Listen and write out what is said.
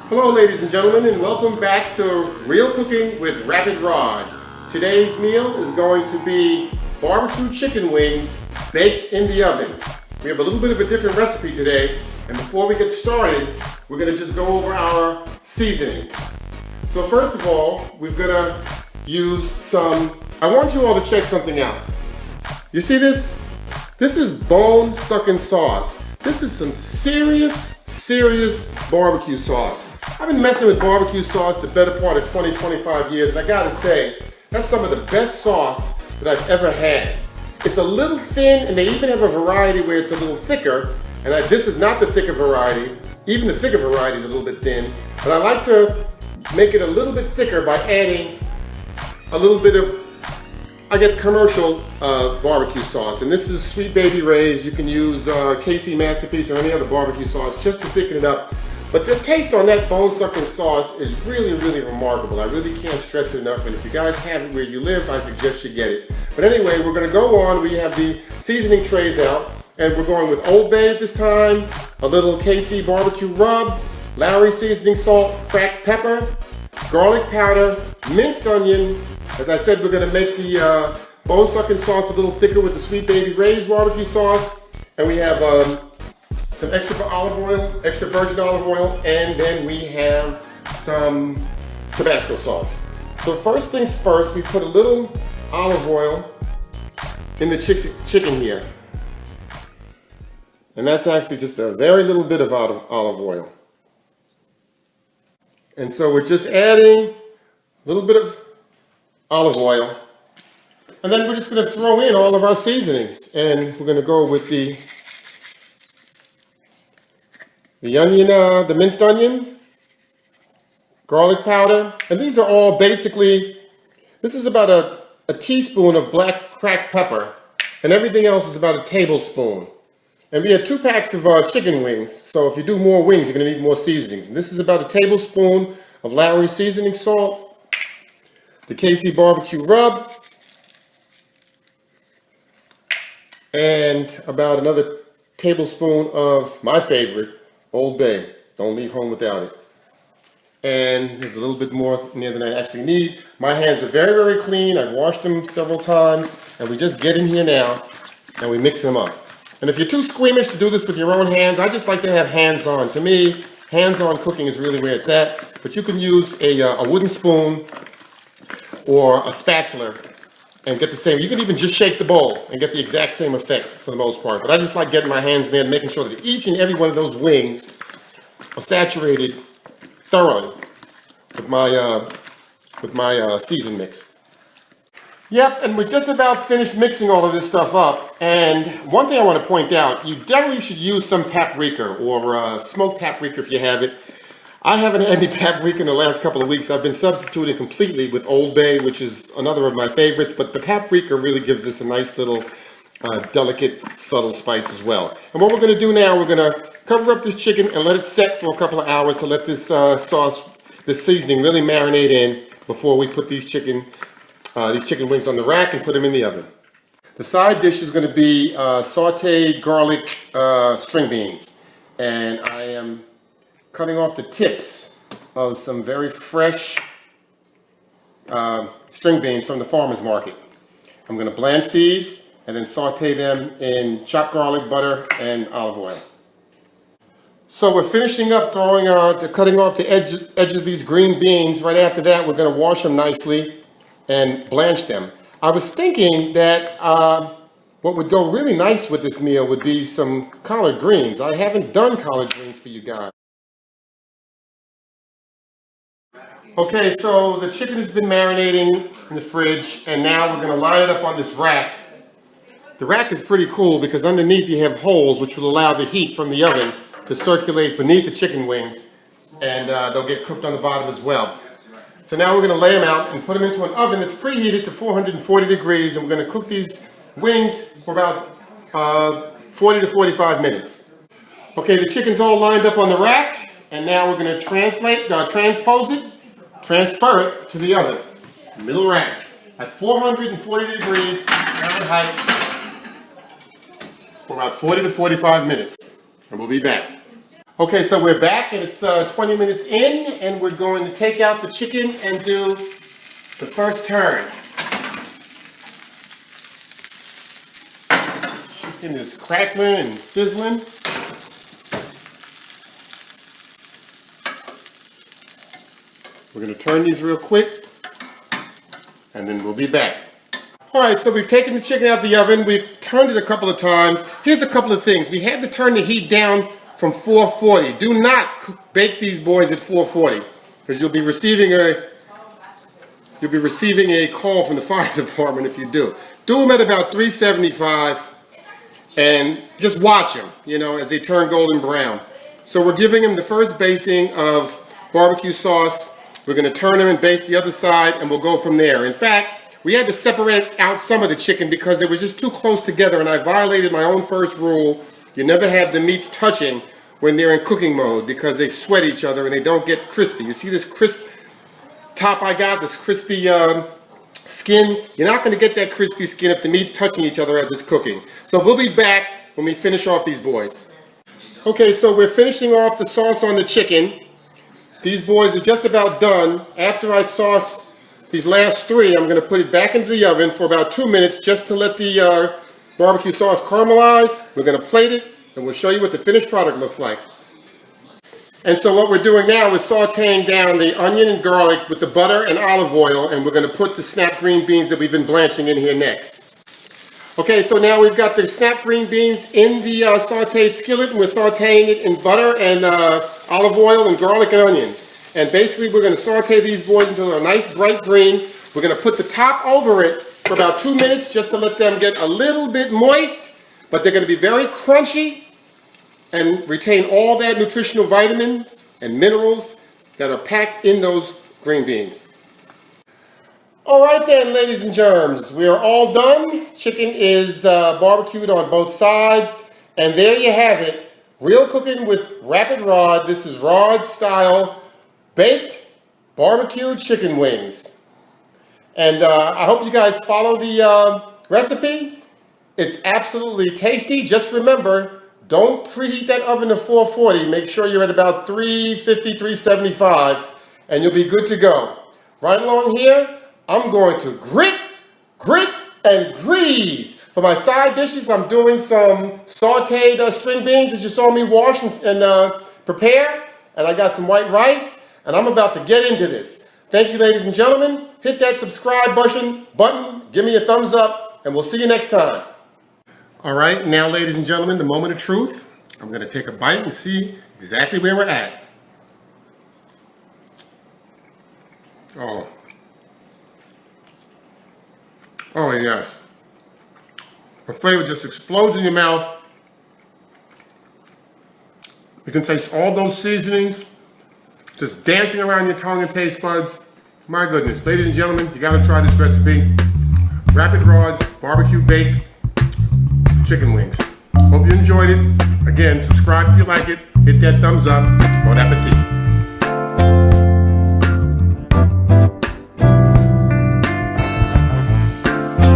Hello ladies and gentlemen, and welcome back to Real Cooking with Rapid Rod. Today's meal is going to be barbecue chicken wings baked in the oven. We have a little bit of a different recipe today, and before we get started, we're going to just go over our seasonings. So first of all, we're going to use some, I want you all to check something out. You see this? This is bone-sucking sauce. This is some serious barbecue sauce. I've been messing with barbecue sauce the better part of 25 years, and I gotta say, that's some of the best sauce that I've ever had. It's a little thin, and they even have a variety where it's a little thicker, and this is not the thicker variety. Even the thicker variety is a little bit thin, but I like to make it a little bit thicker by adding a little bit of, I guess, commercial barbecue sauce. And this is Sweet Baby Ray's. You can use KC Masterpiece or any other barbecue sauce just to thicken it up. But the taste on that bone-sucking sauce is really remarkable. I really can't stress it enough. And if you guys have it where you live, I suggest you get it. But anyway, we're going to go on. We have the seasoning trays out. And we're going with Old Bay at this time, a little KC barbecue rub, Lowry seasoning salt, cracked pepper, garlic powder, minced onion. As I said, we're going to make the bone-sucking sauce a little thicker with the Sweet Baby Ray's barbecue sauce. And we have some extra olive oil, extra virgin olive oil, and then we have some Tabasco sauce. So first things first, we put a little olive oil in the chicken here. And that's actually just a very little bit of olive oil. And so we're just adding a little bit of olive oil. And then we're just going to throw in all of our seasonings. And we're going to go with the onion, the minced onion, garlic powder. And these are all basically, this is about a teaspoon of black cracked pepper. And everything else is about a tablespoon. And we had 2 packs of chicken wings. So if you do more wings, you're going to need more seasonings. And this is about a tablespoon of Lowry seasoning salt, the KC barbecue rub, and about another tablespoon of my favorite, Old Bay. Don't leave home without it. And there's a little bit more in there than I actually need. My hands are very clean. I've washed them several times. And we just get in here now and we mix them up. And if you're too squeamish to do this with your own hands, I just like to have hands-on. To me, hands-on cooking is really where it's at. But you can use a wooden spoon or a spatula and get the same. You can even just shake the bowl and get the exact same effect for the most part. But I just like getting my hands there and making sure that each and every one of those wings are saturated thoroughly with my season mix. Yep, and we're just about finished mixing all of this stuff up. And one thing I want to point out, you definitely should use some paprika or smoked paprika if you have it. I haven't had any paprika in the last couple of weeks. I've been substituting completely with Old Bay, which is another of my favorites. But the paprika really gives us a nice little delicate, subtle spice as well. And what we're going to do now, we're going to cover up this chicken and let it set for a couple of hours to let this sauce, this seasoning really marinate in before we put these chicken wings on the rack and put them in the oven. The side dish is going to be sauteed garlic string beans. And I am cutting off the tips of some very fresh string beans from the farmer's market. I'm going to blanch these and then saute them in chopped garlic, butter, and olive oil. So we're finishing up cutting off the edge of these green beans. Right after that, we're going to wash them nicely and blanch them. I was thinking that what would go really nice with this meal would be some collard greens. I haven't done collard greens for you guys. Okay, so the chicken has been marinating in the fridge, and now we're going to line it up on this rack. The rack is pretty cool because underneath you have holes which will allow the heat from the oven to circulate beneath the chicken wings, and they'll get cooked on the bottom as well. So now we're going to lay them out and put them into an oven that's preheated to 440 degrees, and we're going to cook these wings for about 40 to 45 minutes. Okay, the chicken's all lined up on the rack, and now we're going to transfer it to the oven, middle rack, at 440 degrees Fahrenheit for about 40 to 45 minutes, and we'll be back. Okay, so we're back and it's 20 minutes in, and we're going to take out the chicken and do the first turn. Chicken is crackling and sizzling. We're going to turn these real quick, and then we'll be back. All right, so we've taken the chicken out of the oven. We've turned it a couple of times. Here's a couple of things. We had to turn the heat down from 440. Do not bake these boys at 440, because you'll be receiving a call from the fire department if you do. Do them at about 375, and just watch them, you know, as they turn golden brown. So we're giving them the first basting of barbecue sauce. We're going to turn them and baste the other side, and we'll go from there. In fact, we had to separate out some of the chicken because it was just too close together, and I violated my own first rule. You never have the meats touching when they're in cooking mode because they sweat each other and they don't get crispy. You see this crisp top I got, this crispy skin? You're not going to get that crispy skin if the meat's touching each other as it's cooking. So we'll be back when we finish off these boys. Okay, so we're finishing off the sauce on the chicken. These boys are just about done. After I sauce these last three, I'm going to put it back into the oven for about 2 minutes just to let the barbecue sauce caramelize. We're going to plate it, and we'll show you what the finished product looks like. And so what we're doing now is sauteing down the onion and garlic with the butter and olive oil, and we're going to put the snap green beans that we've been blanching in here next. Okay, so now we've got the snap green beans in the sauteed skillet, and we're sauteing it in butter and olive oil and garlic and onions. And basically we're going to saute these boys until they're a nice bright green. We're going to put the top over it for about 2 minutes just to let them get a little bit moist, but they're going to be very crunchy and retain all that nutritional vitamins and minerals that are packed in those green beans. All right then, ladies and germs, we are all done. Chicken is barbecued on both sides, and there you have it. Real cooking with Rapid Rod. This is Rod style baked barbecued chicken wings. And I hope you guys follow the recipe. It's absolutely tasty. Just remember, don't preheat that oven to 440. Make sure you're at about 350, 375, and you'll be good to go. Right along here, I'm going to grit, and grease. For my side dishes, I'm doing some sauteed string beans that you saw me wash and prepare. And I got some white rice. And I'm about to get into this. Thank you, ladies and gentlemen. Hit that subscribe button, give me a thumbs up, and we'll see you next time. All right, now, ladies and gentlemen, the moment of truth. I'm going to take a bite and see exactly where we're at. Oh. Oh, yes. The flavor just explodes in your mouth. You can taste all those seasonings just dancing around your tongue and taste buds. My goodness, ladies and gentlemen, you gotta try this recipe. Rapid Rod's barbecue baked chicken wings. Hope you enjoyed it. Again, subscribe if you like it. Hit that thumbs up. Bon appetit.